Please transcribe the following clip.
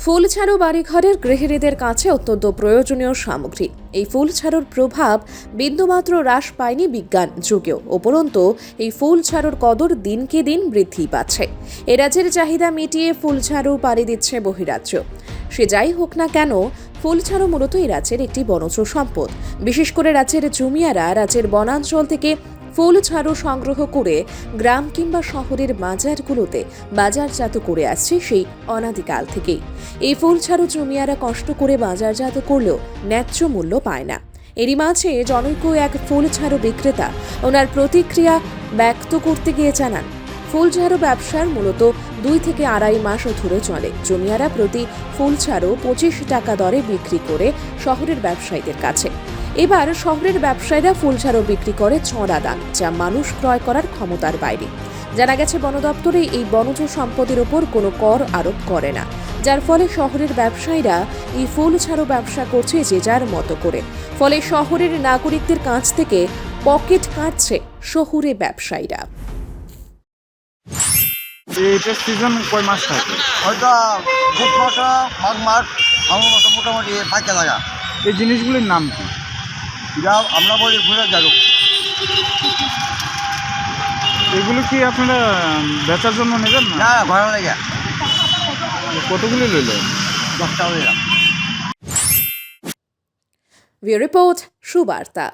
ফুল ছাড়ু বাড়িঘরের গৃহিণীদের কাছে অত্যন্ত প্রয়োজনীয় সামগ্রী। এই ফুল ছাড়ুর প্রভাব বিন্দুমাত্র হ্রাস পায়নি বিজ্ঞান যুগেও। উপরন্তু এই ফুল ছাড়ুর কদর দিনকে দিন বৃদ্ধি পাচ্ছে। এ রাজ্যের চাহিদা মিটিয়ে ফুল ছাড়ু পাড়ি দিচ্ছে বহিরাজ্য। সে যাই হোক না কেন, ফুল ছাড়ু মূলত এই রাজ্যের একটি বনজ সম্পদ। বিশেষ করে রাজ্যের জমিয়ারা রাজ্যের বনাঞ্চল থেকে ফুল ছাড়ু সংগ্রহ করে গ্রাম কিংবা শহরের বাজারগুলোতে বাজারজাত করে আসছে সেই অনাদিকাল থেকেই। এই ফুল ছাড়ু জমিয়ারা কষ্ট করে বাজারজাত করলেও ন্যায্য মূল্য পায় না। এরই মাঝে জনৈক এক ফুল ছাড়ু বিক্রেতা ওনার প্রতিক্রিয়া ব্যক্ত করতে গিয়ে জানান, ফুল ছাড়ু ব্যবসার মূলত 2 থেকে আড়াই মাস ধরে চলে। জমিয়ারা প্রতি ফুল ছাড়ু 25 টাকা দরে বিক্রি করে শহরের ব্যবসায়ীদের কাছে। এবার শহরের ব্যবসায়ীরা ফুল ছাড়ু বিক্রি করে চড়া দাম, যা মানুষ ক্রয় করার ক্ষমতার বাইরে। জানা গেছে বন দপ্তরে এই বনজ সম্পদের উপর কোনো কর আরোপ করে না, যার ফলে শহরের ব্যবসায়ীরা এই ফুল ছাড়ু ব্যবসা করছে যে যার মতো করে। ফলে শহরের নাগরিকদের কাছ থেকে পকেট কাটছে শহুরে ব্যবসায়ীরা। এটা সিজন কয় মাস থাকে? হয়তো ফুট মাসা মাঘ মাস ফাল্গুন মাসে মোটামুটি পাইকা লাগা। এই জিনিসগুলির নাম কি? যা আমরা বলি ঘুরে যাবো। এগুলো কি আপনারা বেচার জন্য নেবেন না? না ভাড়া লেগে কতগুলি লইলেন? 10 টাকা দিলাম। Bureau report, Subarta.